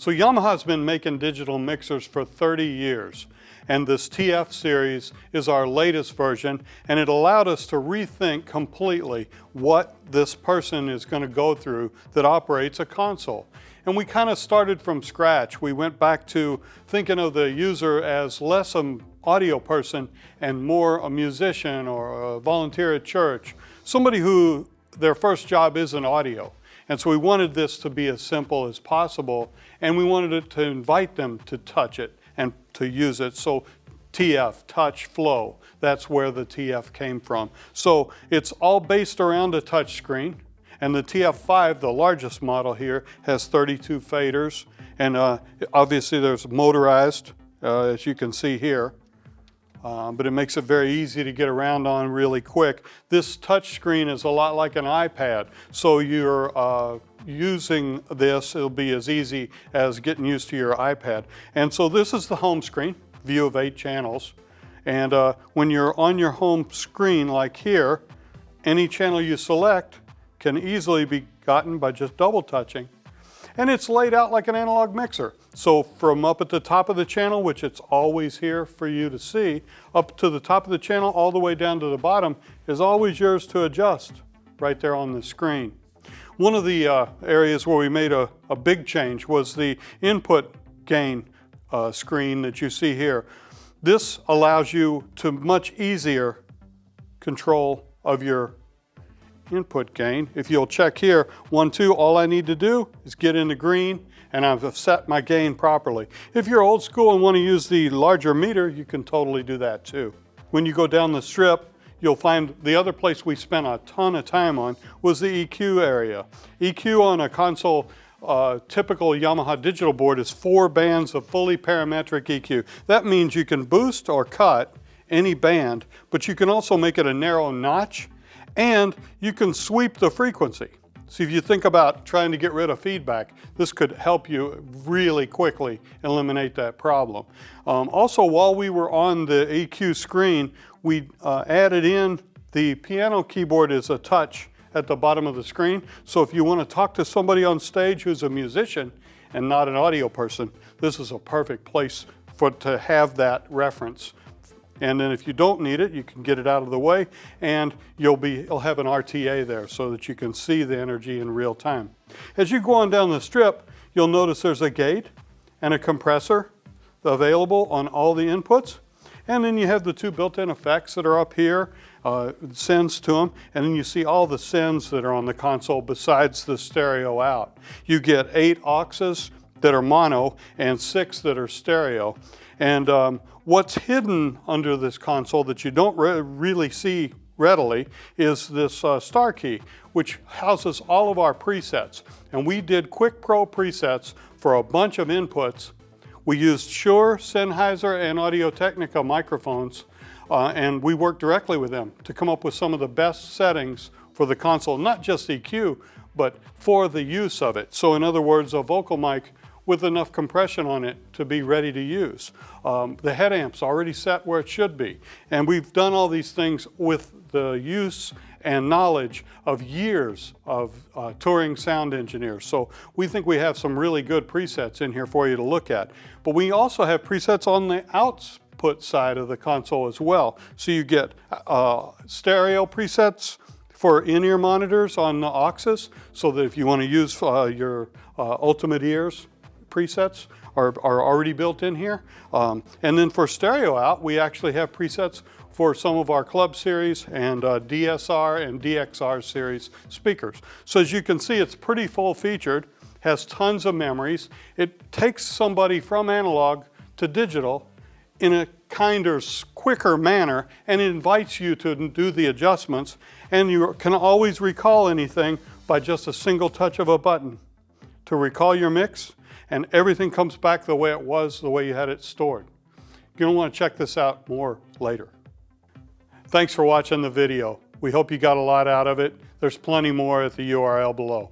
So Yamaha's been making digital mixers for 30 years, and this TF Series is our latest version, and it allowed us to rethink completely what this person is going to go through that operates a console. And we kind of started from scratch. We went back to thinking of the user as less an audio person and more a musician or a volunteer at church, somebody who their first job isn't audio. And so we wanted this to be as simple as possible, and we wanted it to invite them to touch it and to use it. So TF, TouchFlow, that's where the TF came from. So it's all based around a touch screen, and the TF5, the largest model here, has 32 faders, and obviously there's motorized, as you can see here. But it makes it very easy to get around on really quick. This touch screen is a lot like an iPad, so you're using this, it'll be as easy as getting used to your iPad. And so this is the home screen, view of 8 channels. And when you're on your home screen like here, any channel you select can easily be gotten by just double touching. And it's laid out like an analog mixer. So from up at the top of the channel, which it's always here for you to see, up to the top of the channel all the way down to the bottom is always yours to adjust right there on the screen. One of the areas where we made a big change was the input gain screen that you see here. This allows you to much easier control of your input gain. If you'll check here, 1, 2, all I need to do is get in the green and I've set my gain properly. If you're old school and want to use the larger meter, you can totally do that too. When you go down the strip, you'll find the other place we spent a ton of time on was the EQ area. EQ on a console typical Yamaha digital board is 4 bands of fully parametric EQ. That means you can boost or cut any band, but you can also make it a narrow notch, and you can sweep the frequency. So if you think about trying to get rid of feedback, this could help you really quickly eliminate that problem. Also, while we were on the EQ screen, we added in the piano keyboard as a touch at the bottom of the screen. So if you want to talk to somebody on stage who's a musician and not an audio person, this is a perfect place to have that reference. And then if you don't need it, you can get it out of the way, and you'll have an RTA there so that you can see the energy in real time. As you go on down the strip, you'll notice there's a gate and a compressor available on all the inputs. And then you have the 2 built-in effects that are up here, sends to them, and then you see all the sends that are on the console besides the stereo out. You get 8 auxes that are mono and 6 that are stereo. And what's hidden under this console that you don't really see readily is this star key, which houses all of our presets. And we did QuickPro Presets for a bunch of inputs. We used Shure, Sennheiser, and Audio-Technica microphones, and we worked directly with them to come up with some of the best settings for the console, not just EQ, but for the use of it. So in other words, a vocal mic with enough compression on it to be ready to use. The head amp's already set where it should be. And we've done all these things with the use and knowledge of years of touring sound engineers. So we think we have some really good presets in here for you to look at. But we also have presets on the output side of the console as well. So you get stereo presets for in-ear monitors on the auxes, so that if you want to use your Ultimate Ears presets are already built in here. And then for stereo out, we actually have presets for some of our Club Series and DSR and DXR series speakers. So as you can see, it's pretty full featured, has tons of memories. It takes somebody from analog to digital in a kinder, quicker manner, and it invites you to do the adjustments, and you can always recall anything by just a single touch of a button to recall your mix, and everything comes back the way it was, the way you had it stored. You're gonna want to check this out more later. Thanks for watching the video. We hope you got a lot out of it. There's plenty more at the URL below.